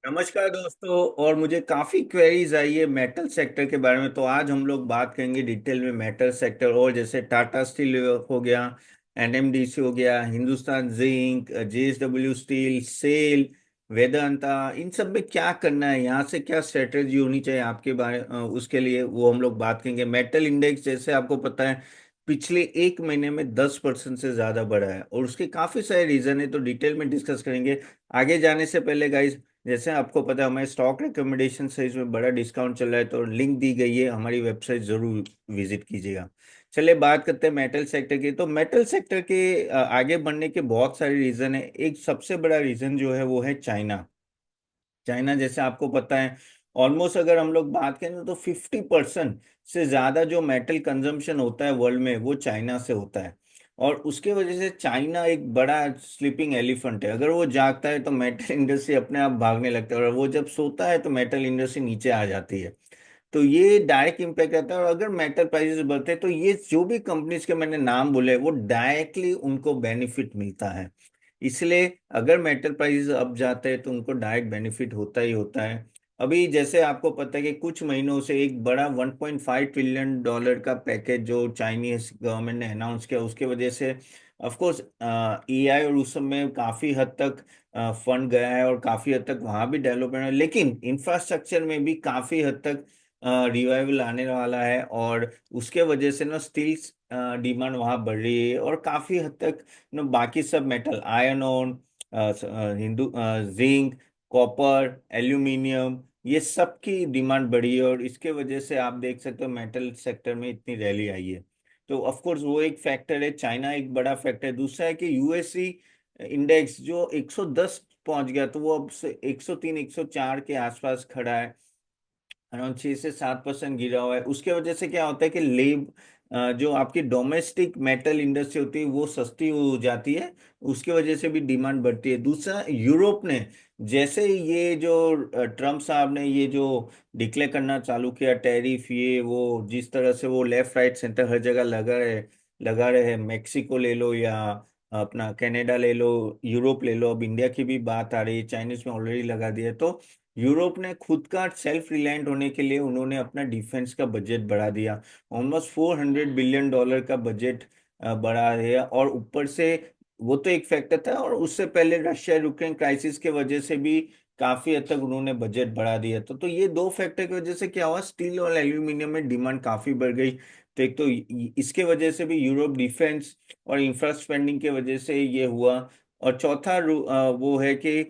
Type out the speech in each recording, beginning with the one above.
नमस्कार दोस्तों। और मुझे काफी क्वेरीज आई है मेटल सेक्टर के बारे में, तो आज हम लोग बात करेंगे डिटेल में मेटल सेक्टर। और जैसे टाटा स्टील हो गया, एनएमडीसी हो गया, हिंदुस्तान जिंक, जेएसडब्ल्यू स्टील, सेल, वेदांता, इन सब में क्या करना है, यहाँ से क्या स्ट्रेटेजी होनी चाहिए आपके बारे उसके लिए वो हम लोग बात करेंगे। मेटल इंडेक्स जैसे आपको पता है पिछले एक महीने में 10% से ज्यादा बढ़ा है, और उसके काफी सारे रीजन है, तो डिटेल में डिस्कस करेंगे। आगे जाने से पहले गाइस, जैसे आपको पता है हमारे स्टॉक रिकमेंडेशन से इसमें बड़ा डिस्काउंट चल रहा है, तो लिंक दी गई है, हमारी वेबसाइट जरूर विजिट कीजिएगा। चलिए बात करते हैं मेटल सेक्टर की। तो मेटल सेक्टर के आगे बढ़ने के बहुत सारे रीजन है। एक सबसे बड़ा रीजन जो है वो है चाइना। चाइना जैसे आपको पता है ऑलमोस्ट अगर हम लोग बात करें तो 50% से ज्यादा जो मेटल कंजम्पशन होता है वर्ल्ड में वो चाइना से होता है। और उसके वजह से चाइना एक बड़ा स्लीपिंग एलिफेंट है। अगर वो जागता है तो मेटल इंडस्ट्री अपने आप भागने लगता है, और वो जब सोता है तो मेटल इंडस्ट्री नीचे आ जाती है। तो ये डायरेक्ट इम्पैक्ट आता है। और अगर मेटल प्राइसेस बढ़ते हैं तो ये जो भी कंपनीज के मैंने नाम बोले वो डायरेक्टली उनको बेनिफिट मिलता है। इसलिए अगर मेटल प्राइसेस अप जाते हैं तो उनको डायरेक्ट बेनिफिट होता ही होता है। अभी जैसे आपको पता है कि कुछ महीनों से एक बड़ा 1.5 ट्रिलियन डॉलर का पैकेज जो चाइनीज गवर्नमेंट ने अनाउंस किया, उसके वजह से ऑफ कोर्स एआई और उस सब में काफी हद तक फंड गया है, और काफी हद तक वहां भी डेवलपमेंट है, लेकिन इंफ्रास्ट्रक्चर में भी काफी हद तक रिवाइवल आने वाला है। और उसके वजह से ना स्टील डिमांड वहां बढ़ रही है, और काफी हद तक बाकी सब metal, iron own, Hindu zinc, copper, aluminium, ये सब की डिमांड बढ़ी है। और इसके वजह से आप देख सकते हो मेटल सेक्टर में इतनी रैली आई है। तो ऑफ कोर्स वो एक फैक्टर है, चाइना एक बड़ा फैक्टर है। दूसरा है कि यूएससी इंडेक्स जो 110 पहुंच गया, तो वो अब से 103 104 के आसपास खड़ा है। अराउंड 6 से 7% गिरा हुआ है। उसके वजह से क्या होता है कि जो आपकी डोमेस्टिक मेटल इंडस्ट्री होती है वो सस्ती हो जाती है। उसकी वजह से भी डिमांड बढ़ती है। दूसरा, यूरोप ने जैसे ये जो ट्रम्प साहब ने ये जो डिक्लेयर करना चालू किया टैरिफ, ये वो जिस तरह से वो लेफ्ट राइट सेंटर हर जगह लगा रहे हैं। मेक्सिको ले लो या अपना कनाडा ले लो, यूरोप ले लो, अब इंडिया की भी बात आ रही है, चाइनीज में ऑलरेडी लगा दिया। तो यूरोप ने खुद का सेल्फ रिलायंट होने के लिए उन्होंने अपना डिफेंस का बजट बढ़ा दिया। ऑलमोस्ट $400 बिलियन का बजट बढ़ा दिया। और ऊपर से वो तो एक फैक्टर था, और उससे पहले रशिया यूक्रेन क्राइसिस के वजह से भी काफी हद तक उन्होंने बजट बढ़ा दिया। तो ये दो फैक्टर की वजह से क्या हुआ, स्टील और एल्यूमिनियम में डिमांड काफी बढ़ गई। तो एक तो इसके वजह से भी यूरोप डिफेंस और इंफ्रा स्पेंडिंग के वजह से ये हुआ। और चौथा वो है कि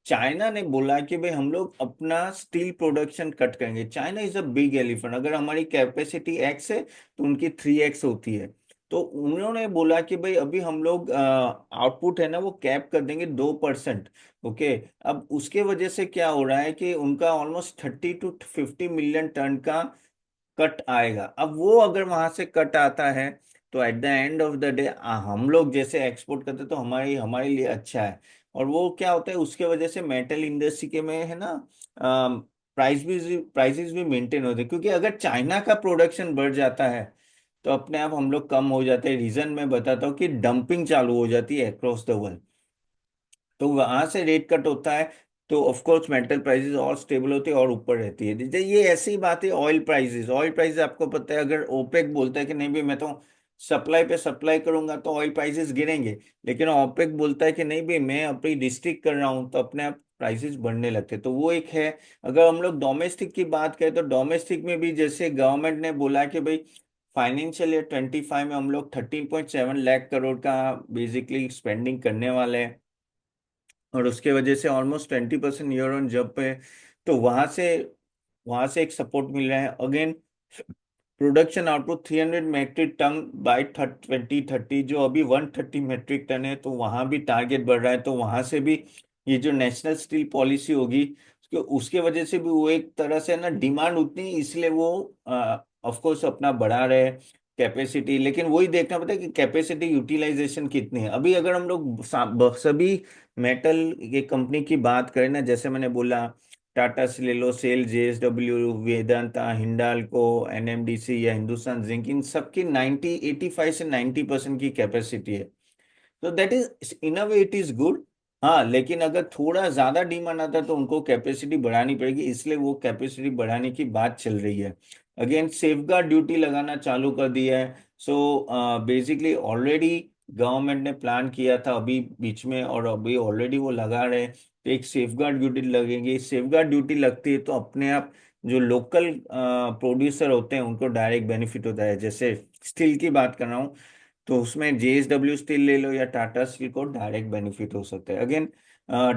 चाइना ने बोला कि भाई हम लोग अपना स्टील प्रोडक्शन कट करेंगे। China is a big elephant. अगर हमारी कैपेसिटी एक्स है तो उनकी 3x होती है। तो उन्होंने बोला कि भाई अभी हम लोग आउटपुट है ना वो कैप कर देंगे 2%। ओके। अब उसके वजह से क्या हो रहा है कि उनका ऑलमोस्ट 30 to 50 मिलियन टन का कट आएगा। अब वो अगर वहां से कट आता है तो at the end of the day हम लोग जैसे एक्सपोर्ट करते हैं तो हमारे हमारे लिए अच्छा है। और वो क्या होता है उसके वजह से मेटल इंडस्ट्री के में है ना प्राइसेस भी मेंटेन होते हैं, क्योंकि अगर चाइना का प्रोडक्शन बढ़ जाता है तो अपने आप हम लोग कम हो जाते हैं। रीजन मैं बताता हूँ कि डंपिंग चालू हो जाती है अक्रॉस द वर्ल्ड, तो वहां से रेट कट होता है। तो ऑफ कोर्स मेटल प्राइसेस और स्टेबल होती है और ऊपर रहती है। जैसे ये ऐसी बात है, ऑयल प्राइसेस आपको पता है अगर ओपेक बोलता है कि नहीं भाई मैं तो सप्लाई पे सप्लाई करूंगा तो ऑयल प्राइसेस गिरेंगे, लेकिन ओपेक बोलता है कि नहीं भाई मैं अपनी डिस्ट्रिक्ट कर रहा हूं, तो अपने आप प्राइसेस बढ़ने लगते हैं। तो वो एक है। अगर हम लोग डोमेस्टिक की बात करें तो डोमेस्टिक में भी जैसे गवर्नमेंट ने बोला कि भाई फाइनेंशियल ईयर 25 में हम लोग 13.7 लाख करोड़ का बेसिकली स्पेंडिंग करने वाले हैं। और उसके वजह से ऑलमोस्ट 20% ईयर ऑन जंप है। तो वहां से एक सपोर्ट मिल रहा है। Again production output 300 metric ton by 2030, जो अभी 130 मेट्रिक टन है, तो वहां भी टारगेट बढ़ रहा है। तो वहां से भी ये जो नेशनल स्टील पॉलिसी होगी उसके वजह से भी वो एक तरह से ना डिमांड उतनी, इसलिए वो ऑफ कोर्स अपना बढ़ा रहे कैपेसिटी। लेकिन वही देखना पड़ता है कि कैपेसिटी यूटिलाइजेशन कितनी है। अभी अगर हम लोग सभी मेटल के कंपनी की बात करें ना, जैसे मैंने बोला टाटा से ले लो, सेल, जेएसडब्ल्यू, वेदांता, हिंडाल्को, एनएमडीसी या हिंदुस्तान जिंक, इन सबकी 85 से 90% की कैपेसिटी है। तो that is in a way it is good. हाँ, लेकिन अगर थोड़ा ज्यादा डिमांड आता है तो उनको कैपेसिटी बढ़ानी पड़ेगी, इसलिए वो कैपेसिटी बढ़ाने की बात चल रही है। अगेन सेफगार्ड ड्यूटी लगाना चालू कर दिया है। सो बेसिकली ऑलरेडी गवर्नमेंट ने प्लान किया था अभी बीच में, और अभी ऑलरेडी वो लगा रहे हैं। तो एक सेफगार्ड ड्यूटी लगेगी, सेफगार्ड ड्यूटी लगती है तो अपने आप जो लोकल प्रोड्यूसर होते हैं उनको डायरेक्ट बेनिफिट होता है। जैसे स्टील की बात कर रहा हूँ, तो उसमें जेएसडब्ल्यू स्टील ले लो या टाटा स्टील को डायरेक्ट बेनिफिट हो सकता है। अगेन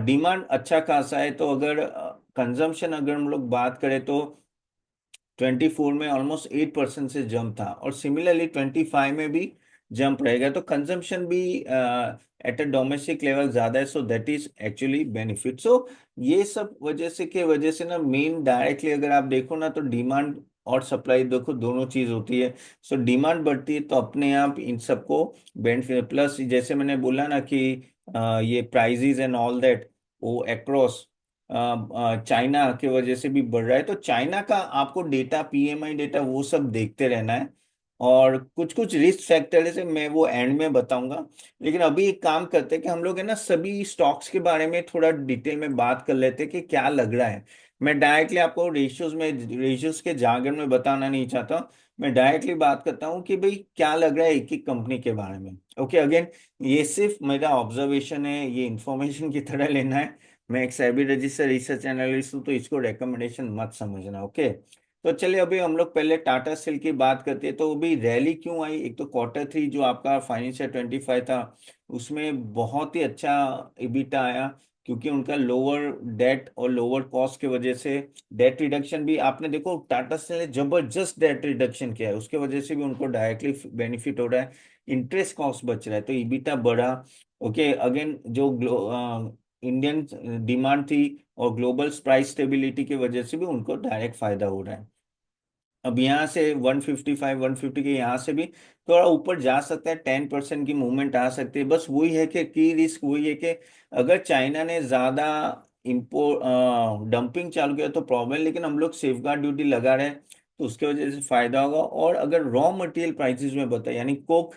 डिमांड अच्छा खासा है, तो अगर कंजम्पशन अगर हम लोग बात करें तो 24 में ऑलमोस्ट 8% से जंप था, और सिमिलरली 25 में भी जंप रहेगा। तो कंजम्पशन भी एट अ डोमेस्टिक लेवल ज्यादा है, so that is actually benefit. सो ये सब वजह से ना मेन डायरेक्टली अगर आप देखो ना, तो डिमांड और सप्लाई देखो दोनों चीज होती है। सो डिमांड बढ़ती है तो अपने आप इन सबको बेनिफिट, प्लस जैसे मैंने बोला ना कि ये प्राइजेज एंड ऑल दैट वो अक्रॉस चाइना के वजह से भी बढ़ रहा है। तो चाइना का आपको डेटा, पीएमआई डेटा वो सब देखते रहना है। और कुछ कुछ रिस्क फैक्टर है मैं वो एंड में बताऊंगा। लेकिन अभी एक काम करते हैं कि हम लोग है ना सभी स्टॉक्स के बारे में थोड़ा डिटेल में बात कर लेते हैं कि क्या लग रहा है। मैं डायरेक्टली आपको रेशियोज के जागर में बताना नहीं चाहता। मैं डायरेक्टली बात करता हूँ कि भाई क्या लग रहा है एक एक कंपनी के बारे में। ओके, अगेन ये सिर्फ मेरा ऑब्जर्वेशन है, ये इंफॉर्मेशन की तरह लेना है। मैं एक सेबी रजिस्टर्ड रिसर्च एनालिस्ट हूँ, तो इसको रिकमेंडेशन मत समझना। ओके, तो चलिए अभी हम लोग पहले टाटा स्टील की बात करते हैं। तो अभी रैली क्यों आई? एक तो Q3 जो आपका फाइनेंशियल 25 था, उसमें बहुत ही अच्छा EBITDA आया, क्योंकि उनका लोअर डेट और लोअर कॉस्ट की वजह से डेट रिडक्शन भी आपने देखो, टाटा स्टील ने जबरदस्त डेट रिडक्शन किया है, उसके वजह से भी उनको डायरेक्टली बेनिफिट हो रहा है। इंटरेस्ट कॉस्ट बच रहा है, तो EBITDA बढ़ा। ओके, अगेन जो इंडियन डिमांड थी और ग्लोबल प्राइस स्टेबिलिटी की वजह से भी उनको डायरेक्ट फायदा हो रहा है। अब यहाँ से 155 150 के यहाँ से भी थोड़ा ऊपर जा सकता है, 10% की मूवमेंट आ सकती है। बस वही है कि की रिस्क वही है कि अगर चाइना ने ज्यादा इम्पोर्ट डंपिंग चालू किया तो प्रॉब्लम, लेकिन हम लोग सेफगार्ड ड्यूटी लगा रहे हैं तो उसके वजह से फायदा होगा। और अगर रॉ मटेरियल प्राइसेस में बताए, यानी कोक,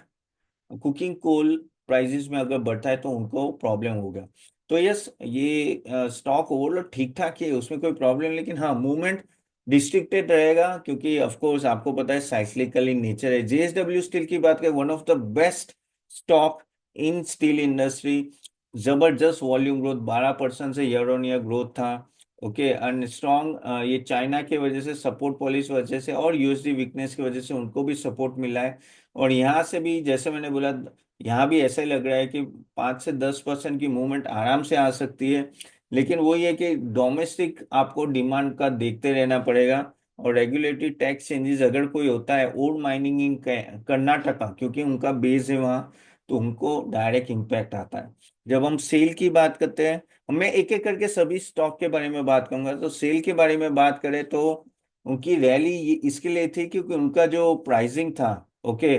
कुकिंग कोल प्राइसेस में अगर बढ़ता है तो उनको प्रॉब्लम होगा। तो यस, ये स्टॉक ओवरऑल ठीक ठाक है, उसमें कोई प्रॉब्लम, लेकिन हाँ मूवमेंट रिस्ट्रिक्टेड रहेगा, क्योंकि ऑफ कोर्स आपको पता है साइक्लिकल इन नेचर है। जेएसडब्ल्यू स्टील की बात करें, one of the best stock in steel industry, जबरदस्त वॉल्यूम ग्रोथ, 12% से ईयर ऑन ईयर ग्रोथ था। ओके, एंड स्ट्रॉन्ग, ये चाइना के वजह से सपोर्ट पॉलिसी वजह से और यूएसडी वीकनेस की वजह से उनको भी सपोर्ट मिला है। और यहाँ से भी जैसे मैंने बोला, यहाँ भी ऐसा ही लग रहा है कि 5 से 10% की मूवमेंट आराम से आ सकती है। लेकिन वही है कि डोमेस्टिक आपको डिमांड का देखते रहना पड़ेगा। और रेगुलेटरी टैक्स चेंजेस अगर कोई होता है, ओल्ड माइनिंग इन कर्नाटका, क्योंकि उनका बेस है वहाँ, तो उनको डायरेक्ट इम्पैक्ट आता है। जब हम सेल की बात करते हैं, मैं एक एक करके सभी स्टॉक के बारे में बात करूंगा। तो सेल के बारे में बात करें तो उनकी रैली इसके लिए थी क्योंकि उनका जो प्राइसिंग था, ओके,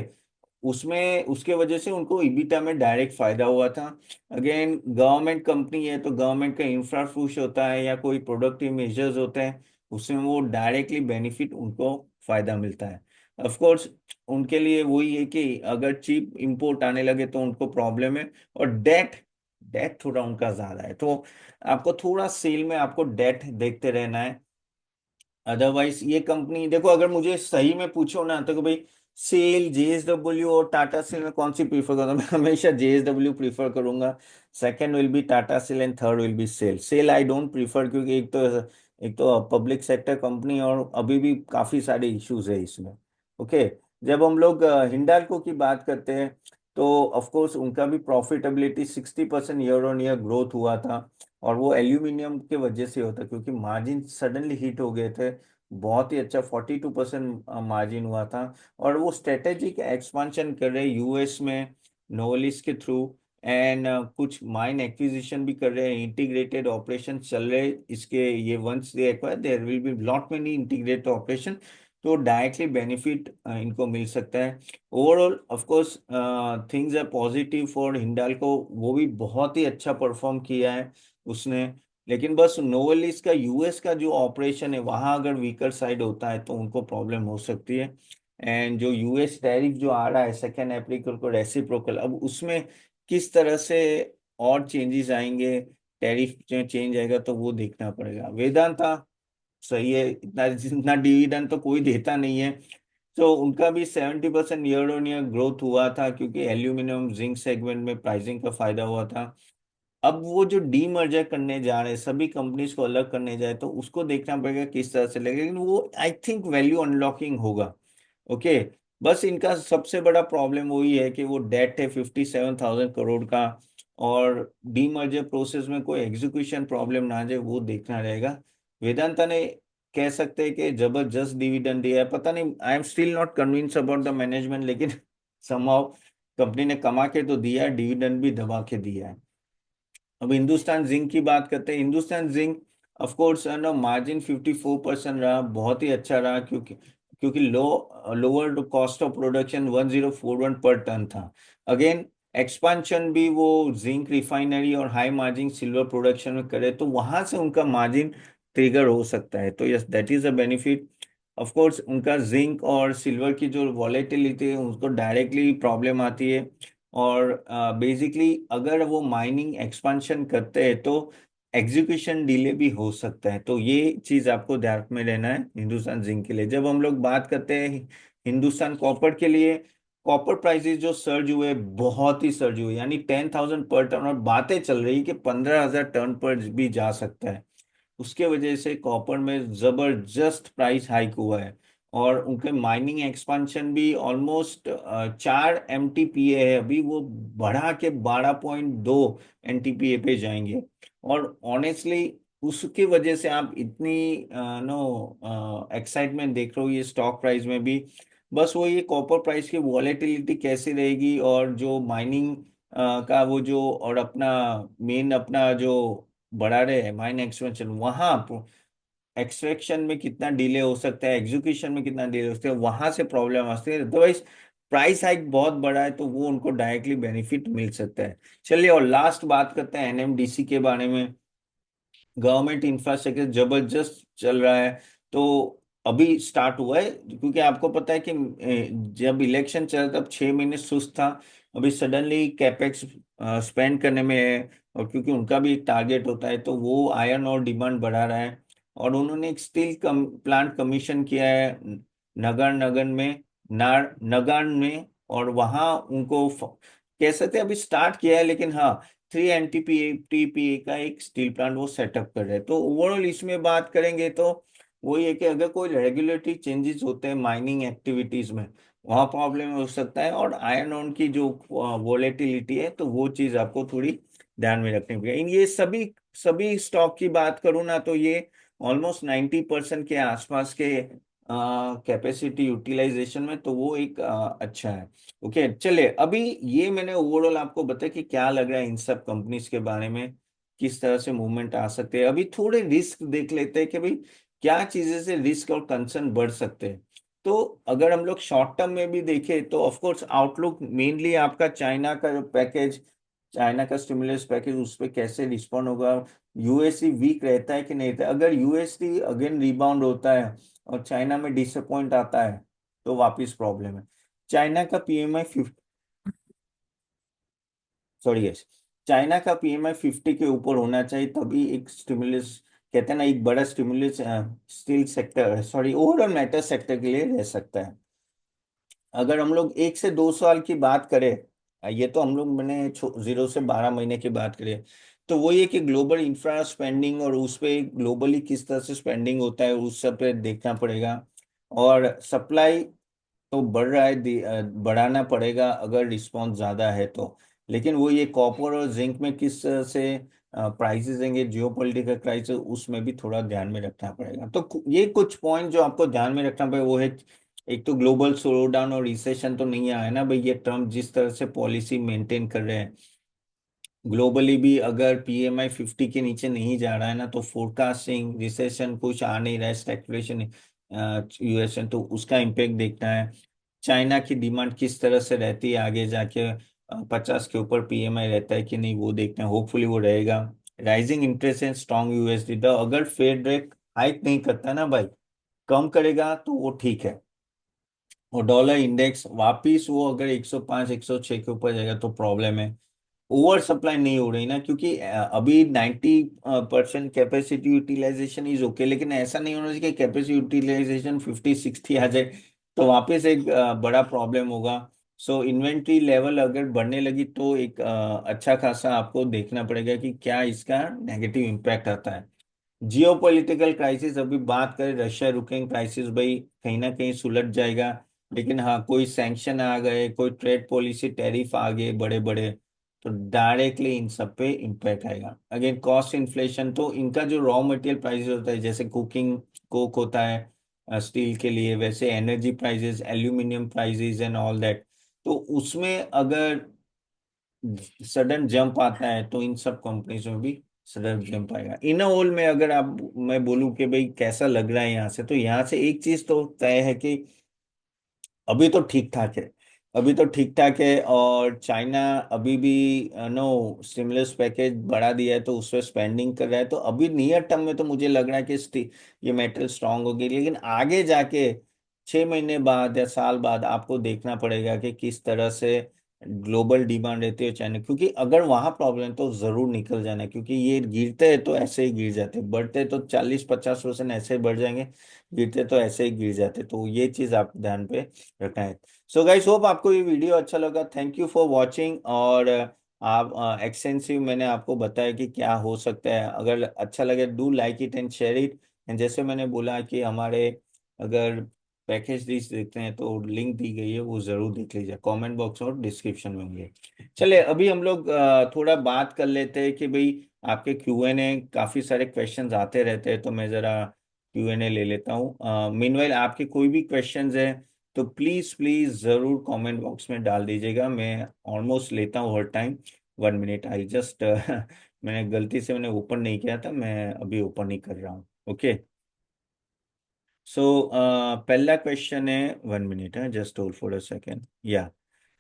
उसमें उसके वजह से उनको ईबिटा में डायरेक्ट फायदा हुआ था। अगेन गवर्नमेंट कंपनी है तो गवर्नमेंट का इंफ्रा पुश होता है या कोई प्रोडक्टिव मेजर्स होते हैं, उसमें वो डायरेक्टली बेनिफिट उनको फायदा मिलता है। ऑफ कोर्स उनके लिए वही है कि अगर चीप इंपोर्ट आने लगे तो उनको प्रॉब्लम है। और डेट डेट थोड़ा उनका ज्यादा है, तो आपको थोड़ा सेल में आपको डेट देखते रहना है। अदरवाइज ये कंपनी देखो, अगर मुझे सही में पूछो ना तो कि भाई सेल, जेएसडब्ल्यू और टाटा स्टील में कौन सी प्रीफर करूंगा, मैं हमेशा जेएसडब्ल्यू प्रीफर करूंगा। Second will be Tata Steel and third will be SAIL. SAIL I don't prefer, क्योंकि एक तो पब्लिक सेक्टर कंपनी और अभी भी काफी सारे इश्यूज है इसमें। ओके, जब हम लोग हिंडाल्को की बात करते हैं, तो ऑफ कोर्स उनका भी profitability 60% year on year growth हुआ था। और वो एल्यूमिनियम के वजह से होता, क्योंकि मार्जिन सडनली हिट हो गए थे। बहुत ही अच्छा 42% मार्जिन हुआ था। और वो स्ट्रेटेजिक एक्सपांशन कर रहे हैं यूएस में नोवेलिस के थ्रू। एंड कुछ माइन एक्विजिशन भी कर रहे हैं, इंटीग्रेटेड ऑपरेशन चल रहे हैं इसके। ये once they acquire there will be lot many integrated operation, तो डायरेक्टली बेनिफिट इनको मिल सकता है। Overall of course things are positive for Hindalco, वो भी बहुत ही अच्छा परफॉर्म किया है उसने। लेकिन बस नोवेलिस का यूएस का जो ऑपरेशन है वहां अगर वीकर साइड होता है तो उनको प्रॉब्लम हो सकती है। एंड जो यूएस टैरिफ जो आ रहा है 2 अप्रैल को रेसिप्रोकल, अब उसमें किस तरह से और चेंजेस आएंगे, टैरिफ चेंज आएगा तो वो देखना पड़ेगा। वेदांता सही है, इतना इतना डिविडेंड तो कोई देता नहीं है। तो उनका भी 70% ईयर ऑन ईयर ग्रोथ हुआ था, क्योंकि एल्यूमिनियम जिंक सेगमेंट में प्राइसिंग का फायदा हुआ था। अब वो जो डीमर्जर करने जा रहे हैं, सभी कंपनीज को अलग करने जाए, तो उसको देखना पड़ेगा किस तरह से लगेगा, लेकिन वो आई थिंक वैल्यू अनलॉकिंग होगा। ओके। बस इनका सबसे बड़ा प्रॉब्लम वही है कि वो डेट है 57,000 करोड़ का, और डीमर्जर प्रोसेस में कोई एग्जीक्यूशन प्रॉब्लम ना आ जाए, वो देखना रहेगा। वेदांता ने कह सकते हैं कि जबरदस्त डिविडेंड दिया है, पता नहीं, I am still not convince about the management, लेकिन समहाउ कंपनी ने कमा के तो दिया है, डिविडेंड भी दबा के दिया है। अब हिंदुस्तान जिंक की बात करते हैं। हिंदुस्तान जिंक ऑफ कोर्स ना मार्जिन 54% रहा, बहुत ही अच्छा रहा, क्योंकि क्योंकि लोअर कॉस्ट ऑफ प्रोडक्शन 1041 पर टन था। अगेन एक्सपांशन भी वो जिंक रिफाइनरी और हाई मार्जिन सिल्वर प्रोडक्शन में करे, तो वहां से उनका मार्जिन ट्रिगर हो सकता है, तो yes that is a benefit. Of course उनका जिंक और सिल्वर की जो वॉलेटिलिटी है उसको डायरेक्टली प्रॉब्लम आती है, और बेसिकली अगर वो माइनिंग एक्सपांशन करते हैं तो एग्जीक्यूशन डिले भी हो सकता है, तो ये चीज आपको ध्यान में रहना है हिंदुस्तान जिंक के लिए। जब हम लोग बात करते हैं हिंदुस्तान कॉपर के लिए, कॉपर प्राइसेस जो सर्ज हुए, बहुत ही सर्ज हुए, यानी 10,000 पर टन, और बातें चल रही कि 15,000 टन पर भी जा सकता है। उसके वजह से कॉपर में जबरदस्त प्राइस हाइक हुआ है, और उनके माइनिंग एक्सपांशन भी ऑलमोस्ट 4 MTPA है अभी, वो बढ़ा के 12.2 MTPA पे जाएंगे। और ऑनेस्टली उसकी वजह से आप इतनी नो एक्साइटमेंट देख रहे हो ये स्टॉक प्राइस में भी। बस वो ये कॉपर प्राइस की वॉलेटिलिटी कैसी रहेगी, और जो माइनिंग का वो जो, और अपना मेन अपना जो बढ़ा रहे हैं माइन एक्सपेंशन, वहां एक्सट्रैक्शन में कितना डिले हो सकता है, एग्जीक्यूशन में कितना डिले हो सकता है, वहां से प्रॉब्लम आ सकती है। अदरवाइज प्राइस हाइक बहुत बड़ा है, तो वो उनको डायरेक्टली बेनिफिट मिल सकता है। चलिए, और लास्ट बात करते हैं एनएमडीसी के बारे में। गवर्नमेंट इंफ्रास्ट्रक्चर जबरदस्त चल रहा है। तो अभी स्टार्ट हुआ है, क्योंकि आपको पता है कि जब इलेक्शन चल रहा तब 6 महीने सुस्त था। अभी सडनली कैपेक्स स्पेंड करने में है, और क्योंकि उनका भी एक टारगेट होता है, तो वो आयरन और डिमांड बढ़ा रहा है। और उन्होंने एक स्टील प्लांट कमीशन किया है नगर नगर में, नगान में, और वहां उनको कह सकते हैं अभी स्टार्ट किया है, लेकिन हाँ 3 MTPA का एक स्टील प्लांट वो सेटअप कर रहे हैं। तो ओवरऑल इसमें बात करेंगे तो वही है कि अगर कोई रेगुलेटरी चेंजेस होते हैं माइनिंग एक्टिविटीज में, वहाँ प्रॉब्लम हो सकता है, और आयरन ओन की जो वोलेटिलिटी है, तो वो चीज आपको थोड़ी ध्यान में रखनी पड़ेगी। इन ये सभी सभी स्टॉक की बात करूँ ना, तो ये ऑलमोस्ट 90% के आसपास के कैपेसिटी यूटिलाइजेशन में, तो वो एक अच्छा है। ओके, चले अभी ये मैंने ओवरऑल आपको बताया कि क्या लग रहा है इन सब कंपनीज के बारे में, किस तरह से मूवमेंट आ सकते हैं। अभी थोड़े रिस्क देख लेते हैं कि भाई क्या चीजें से रिस्क और कंसर्न बढ़ सकते हैं। तो अगर हम लोग शॉर्ट टर्म में भी देखें, तो ऑफ कोर्स आउटलुक मेनली आपका चाइना का जो पैकेज, चाइना का स्टिमुलस पैकेज, उस पर कैसे रिस्पॉन्ड होगा। यूएसडी वीक रहता है कि नहीं रहता है, अगर यूएसडी अगेन रिबाउंड होता है और चाइना में डिसअपॉइंट आता है, तो वापिस प्रॉब्लम है। चाइना का पीएमआई 50, सॉरी यस, चाइना का पीएमआई 50 के ऊपर होना चाहिए, तभी एक स्टिमुलस, कहते हैं ना, एक बड़ा stimulus steel sector, sorry overall metal sector के लिए रह सकता है। अगर हम लोग 1 से 2 साल की बात करें, ये तो हम लोग मैंने 0 से 12 महीने की बात करें, तो वो ये कि ग्लोबल इंफ्रा स्पेंडिंग, और उस पे ग्लोबली किस तरह से स्पेंडिंग होता है, उस सब पे देखना पड़ेगा। और सप्लाई तो बढ़ रहा है, बढ़ाना पड़ेगा अगर रिस्पॉन्स ज्यादा है तो। लेकिन वो ये कॉपर और जिंक में किस तरह से प्राइसेस देंगे, जियोपॉलिटिकल क्राइसिस, उसमें भी थोड़ा ध्यान में रखना पड़ेगा। तो ये कुछ पॉइंट जो आपको ध्यान में रखना पड़ेगा वो है, एक तो ग्लोबल स्लो डाउन और रिसेशन तो नहीं आया ना भाई, ये ट्रम्प जिस तरह से पॉलिसी मेंटेन कर रहे हैं ग्लोबली भी, अगर पीएमआई 50 के नीचे नहीं जा रहा है ना, तो फोरकास्टिंग रिसेशन कुछ आ नहीं रहा है, स्टैग्फ्लेशन यूएस में, तो उसका इम्पेक्ट देखना है। चाइना की डिमांड किस तरह से रहती है आगे जाके, 50 के ऊपर पीएमआई रहता है कि नहीं, वो देखना है, होपफुली वो रहेगा। Rising interest and strong USD, तो अगर फेड रेट हाइक नहीं करता ना भाई, कम करेगा तो वो ठीक है। और डॉलर इंडेक्स वापिस वो अगर 105 106 के ऊपर जाएगा तो प्रॉब्लम है। ओवर सप्लाई नहीं हो रही ना, क्योंकि अभी 90% कैपेसिटी यूटिलाइजेशन इज ओके, लेकिन ऐसा नहीं होना चाहिए कि कैपेसिटी यूटिलाइजेशन 50-60 आ जाए, तो वापस एक बड़ा प्रॉब्लम होगा। सो इन्वेंट्री लेवल अगर बढ़ने लगी तो एक अच्छा खासा आपको देखना पड़ेगा कि क्या इसका नेगेटिव इम्पैक्ट आता है। जियोपॉलिटिकल क्राइसिस, अभी बात करें रशिया यूक्रेन क्राइसिस, भाई कहीं ना कहीं सुलझ जाएगा, लेकिन हाँ कोई सैंक्शन आ गए, कोई ट्रेड पॉलिसी टैरिफ आ गए बड़े बड़े, तो डायरेक्टली इन सब पे इम्पैक्ट आएगा। अगेन कॉस्ट इन्फ्लेशन, तो इनका जो रॉ मटेरियल प्राइसेस होता है, जैसे कुकिंग कोक होता है स्टील के लिए, वैसे energy prices, aluminium prices and all that, तो उसमें अगर सडन जंप आता है तो इन सब कंपनीज में भी सडन जंप आएगा। इन ऑल में अगर आप, मैं बोलूं कि भाई कैसा लग रहा है यहाँ से, तो यहाँ से एक चीज तो तय है कि अभी तो ठीक ठाक है, अभी तो ठीक ठाक है। और चाइना अभी भी नो स्टिमुलस पैकेज बढ़ा दिया है, तो उस पर स्पेंडिंग कर रहा है, तो अभी नियर टर्म में तो मुझे लग रहा है कि ये मेटल स्ट्रांग होगी, लेकिन आगे जाके 6 महीने बाद या साल बाद आपको देखना पड़ेगा कि किस तरह से ग्लोबल डिमांड रहती है चाइना, क्योंकि अगर वहां प्रॉब्लम है तो जरूर निकल जाना है, क्योंकि ये गिरते हैं तो ऐसे ही गिर जाते हैं, बढ़ते तो 40-50% ऐसे ही बढ़ जाएंगे, गिरते तो ऐसे ही गिर जाते, तो ये चीज आप ध्यान पे रखना है। सो गाइस, होप आपको ये वीडियो अच्छा लगा, थैंक यू फॉर वॉचिंग। और आप एक्सटेंसिव मैंने आपको बताया कि क्या हो सकता है, अगर अच्छा लगे do like it and share it. And जैसे मैंने बोला कि हमारे अगर पैकेज डील्स देखते हैं तो लिंक दी गई है, वो जरूर देख लीजिए, कमेंट बॉक्स और डिस्क्रिप्शन में होंगे। चलिए अभी हम लोग थोड़ा बात कर लेते हैं कि भाई आपके Q&A काफी सारे क्वेश्चंस आते रहते हैं, तो मैं जरा Q&A ले लेता हूँ। मीनवाइल आपके कोई भी क्वेश्चंस हैं तो प्लीज प्लीज जरूर कमेंट बॉक्स में डाल दीजिएगा, मैं ऑलमोस्ट लेता हूँ हर टाइम 1 मिनट, आई जस्ट मैंने गलती से मैंने ओपन नहीं किया था, मैं अभी ओपन ही कर रहा हूँ। ओके, सो पहला क्वेश्चन है, 1 मिनट है, just hold for a second, या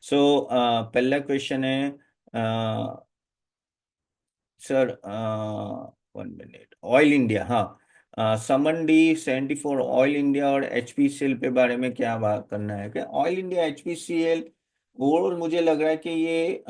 सो पहला क्वेश्चन है सर, 1 मिनट, ऑयल इंडिया, हाँ समन D74 ऑयल इंडिया और HPCL पे बारे में क्या बात करना है, कि ऑयल इंडिया HPCL ओवरऑल मुझे लग रहा है कि ये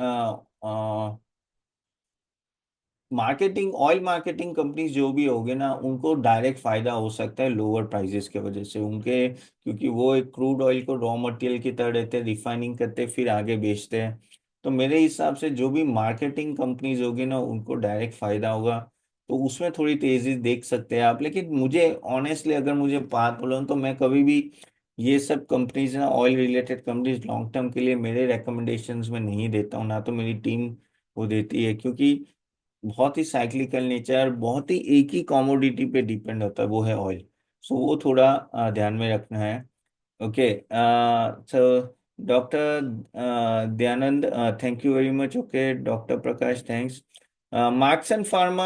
मार्केटिंग, ऑयल मार्केटिंग कंपनीज जो भी होगे ना, उनको डायरेक्ट फायदा हो सकता है लोअर प्राइसेस के वजह से उनके, क्योंकि वो एक क्रूड ऑयल को रॉ मटेरियल की तरह रहते हैं, रिफाइनिंग करते हैं, फिर आगे बेचते हैं। तो मेरे हिसाब से जो भी मार्केटिंग कंपनीज होगी ना, उनको डायरेक्ट फायदा होगा, तो उसमें थोड़ी तेजी देख सकते हैं आप। लेकिन मुझे ऑनेस्टली अगर मुझे बात बोलो तो मैं कभी भी ये सब कंपनीज ना, oil related companies long term के लिए मेरे recommendations में नहीं देता हूँ, ना तो मेरी टीम वो देती है, क्योंकि बहुत ही साइक्लिकल नेचर, बहुत ही एक ही कॉमोडिटी पे डिपेंड होता है, वो है ऑयल। सो वो थोड़ा ध्यान में रखना है। Okay, so doctor Dayanand, thank you very much. Okay doctor Prakash, thanks. Marks and pharma,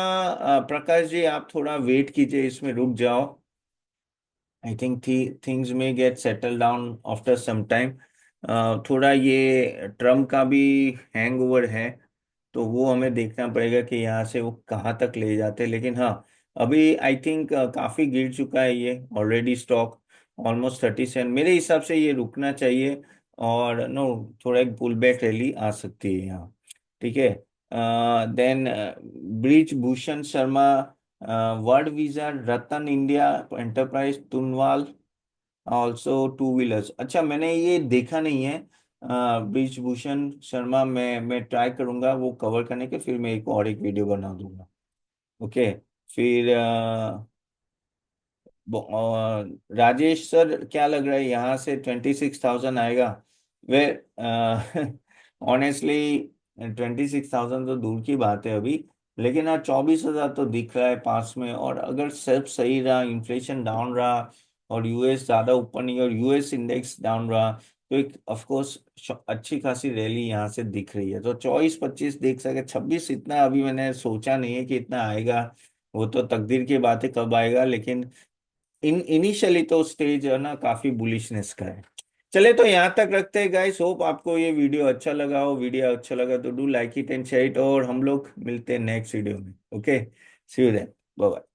Prakash ji आप थोड़ा वेट कीजिए, इसमें रुक जाओ, I think things may get settle down after some time. थोड़ा ये ट्रम्प का भी हैंग ओवर है, तो वो हमें देखना पड़ेगा कि यहाँ से वो कहाँ तक ले जाते हैं। लेकिन हाँ, अभी आई थिंक काफी गिर चुका है ये ऑलरेडी स्टॉक, ऑलमोस्ट 37, मेरे हिसाब से ये रुकना चाहिए, और नो थोड़ा एक पुल बैक रैली आ सकती है यहाँ। ठीक है, then Brij Bhushan Sharma, world visa, Ratan India enterprise, Tunwal, also two wheelers. अच्छा मैंने ये देखा नहीं है ब्रिज भूषण शर्मा, मैं ट्राई करूंगा वो कवर करने के, फिर मैं एक और एक वीडियो बना दूंगा। ओके, फिर राजेश सर क्या लग रहा है यहाँ से 26,000 आएगा? वे ऑनेस्टली 26,000 तो दूर की बात है अभी, लेकिन हाँ 24,000 तो दिख रहा है पास में, और अगर सब सही रहा, इन्फ्लेशन डाउन रहा और यूएस ज्यादा ऊपर नहीं और यूएस इंडेक्स डाउन रहा, तो एक ऑफ कोर्स अच्छी खासी रैली यहाँ से दिख रही है, तो 24-25 देख सके, 26 इतना अभी मैंने सोचा नहीं है कि इतना आएगा, वो तो तकदीर की बात है कब आएगा, लेकिन इनिशियली तो स्टेज है ना काफी बुलिशनेस का है। चले तो यहाँ तक रखते हैं गाइस, होप आपको ये वीडियो अच्छा लगा हो, वीडियो अच्छा लगा तो do like it and share it, और हम लोग मिलते हैं नेक्स्ट वीडियो में। Okay, see you then, bye bye.